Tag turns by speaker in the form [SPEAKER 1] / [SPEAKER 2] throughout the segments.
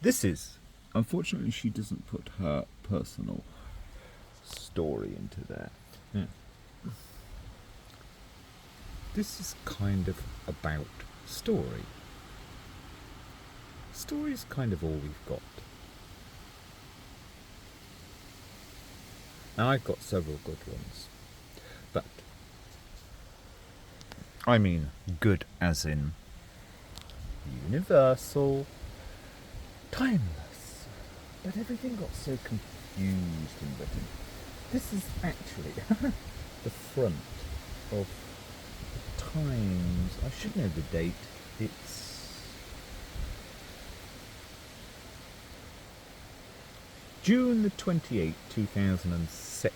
[SPEAKER 1] This is, unfortunately, she doesn't put her personal story into there. Yeah. This is kind of about story. Story is kind of all we've got. Now, I've got several good ones, but I mean good as in universal, timeless. But everything got so confused in Britain. This is actually the front of the Times. I should know the date. It's June the 28th, 2006.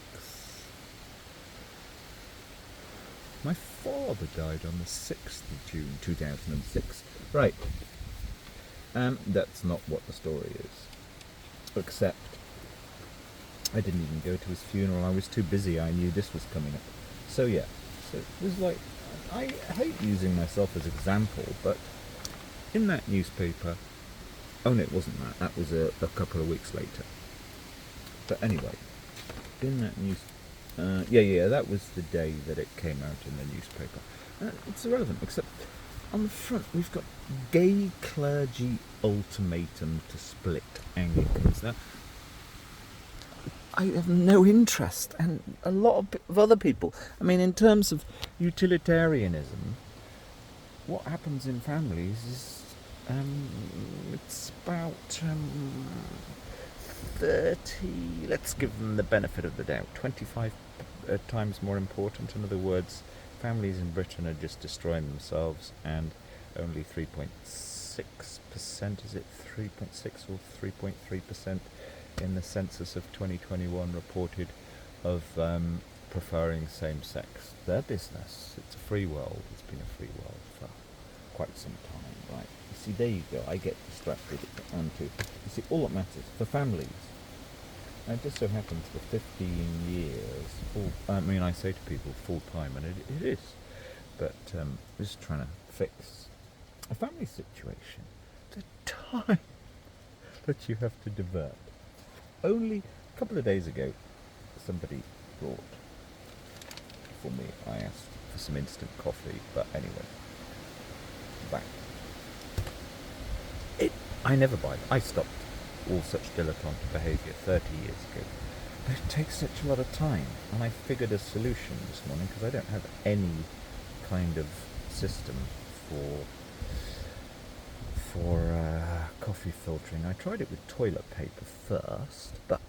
[SPEAKER 1] My father died on the 6th of June 2006. Right. That's not what the story is. Except I didn't even go to his funeral. I was too busy. I knew this was coming up. So yeah. So it was like, I hate using myself as example, but in that newspaper, oh no, it wasn't that. That was a couple of weeks later. But anyway, in that that was the day that it came out in the newspaper. It's irrelevant, except on the front we've got gay clergy ultimatum to split Anglicans. Now, I have no interest, and a lot of other people. I mean, in terms of utilitarianism, what happens in families is it's about 30, let's give them the benefit of the doubt, 25 times more important. In other words, families in Britain are just destroying themselves, and only 3.6%, is it 3.6 or 3.3% in the census of 2021 reported of preferring same-sex. Their business. It's a free world. It's been a free world for quite some time, right? You see, there you go. I get distracted onto. You see, all that matters for families. And it just so happens for 15 years, I say to people full time, and it is, but just trying to fix a family situation. The time that you have to divert. Only a couple of days ago, somebody brought for me. I asked for some instant coffee, but anyway, back. I never buy it. I stopped all such dilettante behaviour 30 years ago. But it takes such a lot of time, and I figured a solution this morning because I don't have any kind of system for coffee filtering. I tried it with toilet paper first, but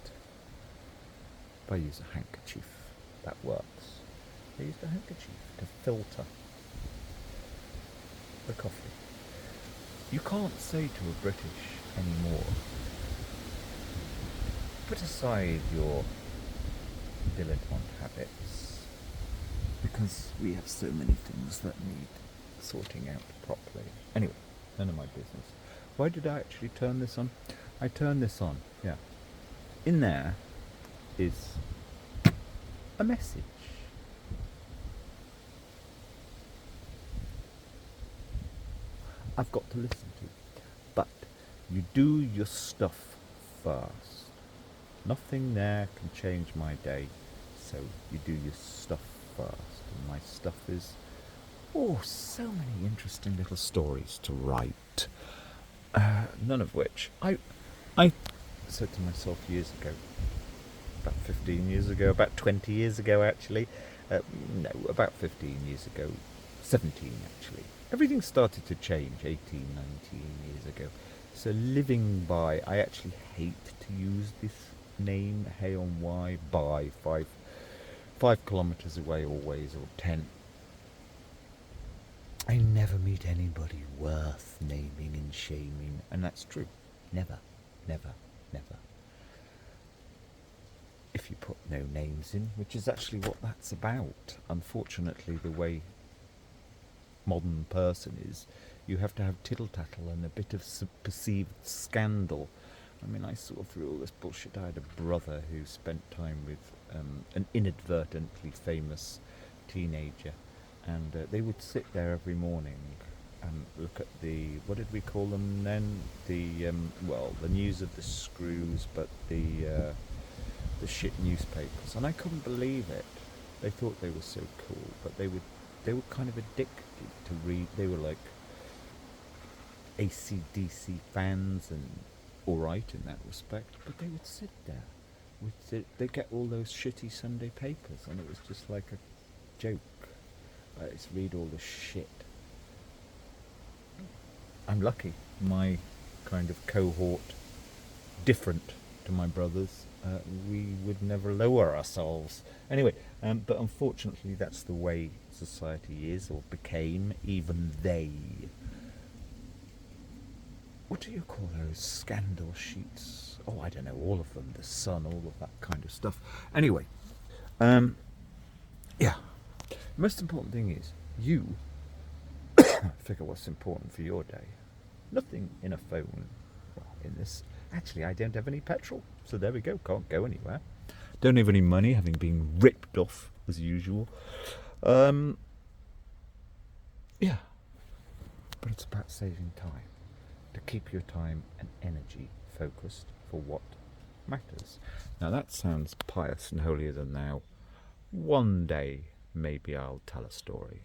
[SPEAKER 1] if I use a handkerchief, that works. I used a handkerchief to filter the coffee. You can't say to a British anymore, put aside your dilettante habits, because we have so many things that need sorting out properly. Anyway, none of my business. Why did I actually turn this on? I turned this on, yeah. In there is a message. I've got to listen to. But you do your stuff first. Nothing there can change my day, so you do your stuff first. And my stuff is, so many interesting little stories to write. None of which I said to myself years ago, about 15 years ago, about 20 years ago actually, no, about 15 years ago, 17 actually. Everything started to change 18, 19 years ago. So living by, I actually hate to use this name, Hay on Wye, by 5 kilometres away always, or 10. I never meet anybody worth naming and shaming, and that's true. Never, never, never. If you put no names in, which is actually what that's about. Unfortunately, the way modern person is, you have to have tittle-tattle and a bit of perceived scandal. I mean, I saw through all this bullshit. I had a brother who spent time with an inadvertently famous teenager, and they would sit there every morning look at the, what did we call them then? The the news of the screws, but the shit newspapers, and I couldn't believe it. They thought they were so cool, but they were kind of addicted to read. They were like AC/DC fans and all right in that respect, but they would sit there. They get all those shitty Sunday papers, and it was just like a joke. Let's read all the shit. I'm lucky. My kind of cohort, different to my brothers, we would never lower ourselves. Anyway, but unfortunately that's the way society is, or became. Even they, what do you call those scandal sheets? Oh, I don't know, all of them, the Sun, all of that kind of stuff. Anyway, yeah, most important thing is you figure what's important for your day. Nothing in a phone. Well, in this, actually, I don't have any petrol, so there we go. Can't go anywhere. Don't have any money, having been ripped off as usual. Yeah, but it's about saving time, to keep your time and energy focused for what matters. Now that sounds pious and holier than thou. One day maybe I'll tell a story